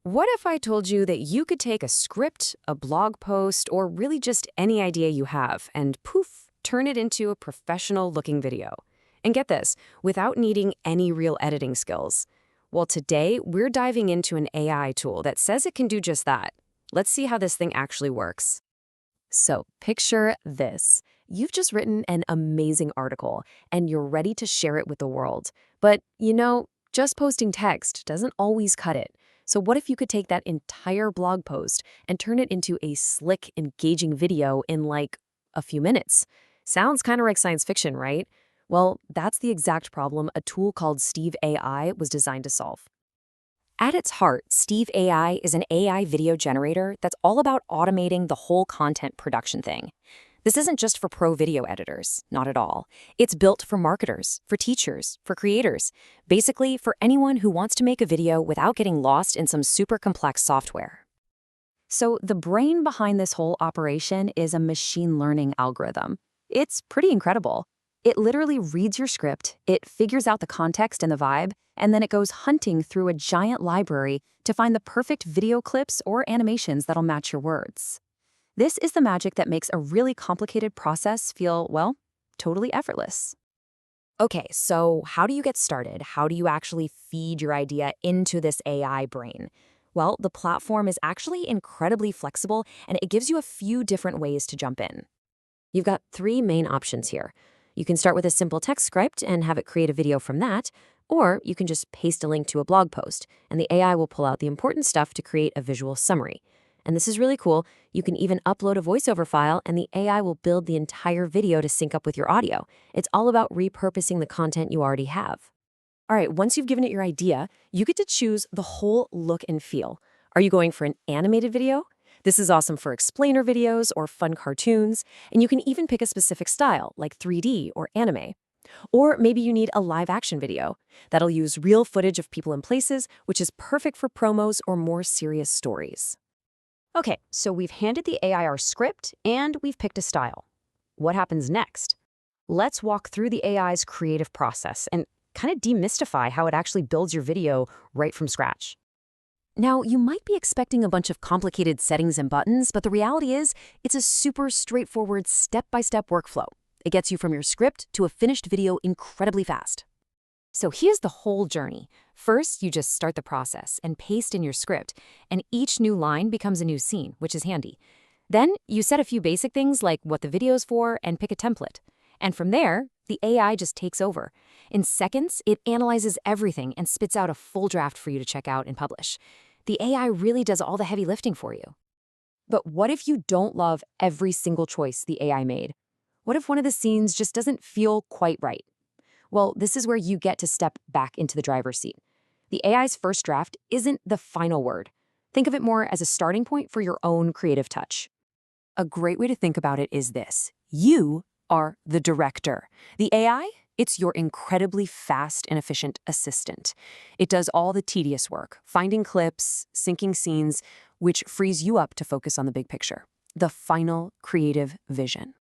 What if I told you that you could take a script, a blog post, or really just any idea you have and poof, turn it into a professional-looking video? And get this, without needing any real editing skills. Well, today, we're diving into an AI tool that says it can do just that. Let's see how this thing actually works. So, picture this. You've just written an amazing article, and you're ready to share it with the world. But, just posting text doesn't always cut it. So what if you could take that entire blog post and turn it into a slick, engaging video in like a few minutes? Sounds kind of like science fiction, right? Well, that's the exact problem a tool called Steve AI was designed to solve. At its heart, Steve AI is an AI video generator that's all about automating the whole content production thing. This isn't just for pro video editors, not at all. It's built for marketers, for teachers, for creators, basically for anyone who wants to make a video without getting lost in some super complex software. So the brain behind this whole operation is a machine learning algorithm. It's pretty incredible. It literally reads your script, it figures out the context and the vibe, and then it goes hunting through a giant library to find the perfect video clips or animations that'll match your words. This is the magic that makes a really complicated process feel, well, totally effortless. Okay, so how do you get started? How do you actually feed your idea into this AI brain? Well, the platform is actually incredibly flexible, and it gives you a few different ways to jump in. You've got three main options here. You can start with a simple text script and have it create a video from that, or you can just paste a link to a blog post, and the AI will pull out the important stuff to create a visual summary. And this is really cool. You can even upload a voiceover file, and the AI will build the entire video to sync up with your audio. It's all about repurposing the content you already have. All right, once you've given it your idea, you get to choose the whole look and feel. Are you going for an animated video? This is awesome for explainer videos or fun cartoons, and you can even pick a specific style, like 3D or anime. Or maybe you need a live-action video. That'll use real footage of people and places, which is perfect for promos or more serious stories. Okay, so we've handed the AI our script, and we've picked a style. What happens next? Let's walk through the AI's creative process and kind of demystify how it actually builds your video right from scratch. Now, you might be expecting a bunch of complicated settings and buttons, but the reality is it's a super straightforward step-by-step workflow. It gets you from your script to a finished video incredibly fast. So here's the whole journey. First, you just start the process and paste in your script, and each new line becomes a new scene, which is handy. Then you set a few basic things like what the video's for and pick a template. And from there, the AI just takes over. In seconds, it analyzes everything and spits out a full draft for you to check out and publish. The AI really does all the heavy lifting for you. But what if you don't love every single choice the AI made? What if one of the scenes just doesn't feel quite right? Well, this is where you get to step back into the driver's seat. The AI's first draft isn't the final word. Think of it more as a starting point for your own creative touch. A great way to think about it is this. You are the director. The AI, it's your incredibly fast and efficient assistant. It does all the tedious work, finding clips, syncing scenes, which frees you up to focus on the big picture, the final creative vision.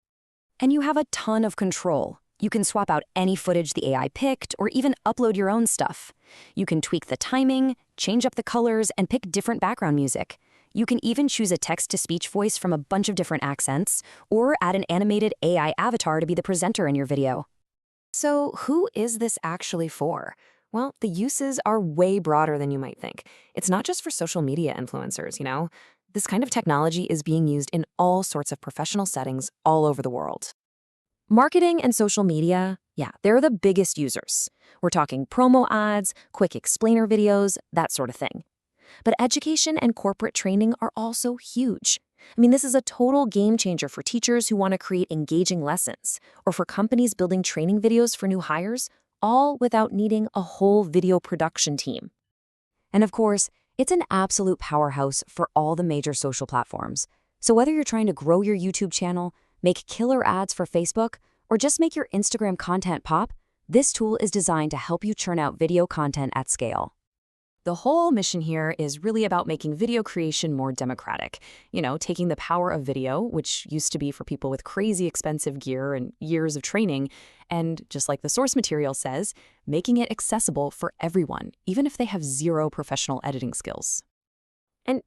And you have a ton of control. You can swap out any footage the AI picked or even upload your own stuff. You can tweak the timing, change up the colors, and pick different background music. You can even choose a text-to-speech voice from a bunch of different accents or add an animated AI avatar to be the presenter in your video. So who is this actually for? Well, the uses are way broader than you might think. It's not just for social media influencers, This kind of technology is being used in all sorts of professional settings all over the world. Marketing and social media, they're the biggest users. We're talking promo ads, quick explainer videos, that sort of thing. But education and corporate training are also huge. This is a total game changer for teachers who want to create engaging lessons, or for companies building training videos for new hires, all without needing a whole video production team. And of course, it's an absolute powerhouse for all the major social platforms. So whether you're trying to grow your YouTube channel, make killer ads for Facebook, or just make your Instagram content pop, this tool is designed to help you churn out video content at scale. The whole mission here is really about making video creation more democratic. Taking the power of video, which used to be for people with crazy expensive gear and years of training, and just like the source material says, making it accessible for everyone, even if they have zero professional editing skills. And,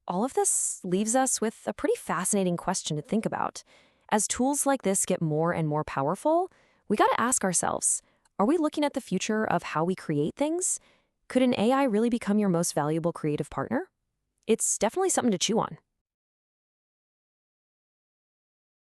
all of this leaves us with a pretty fascinating question to think about. As tools like this get more and more powerful, we got to ask ourselves, are we looking at the future of how we create things? Could an AI really become your most valuable creative partner? It's definitely something to chew on.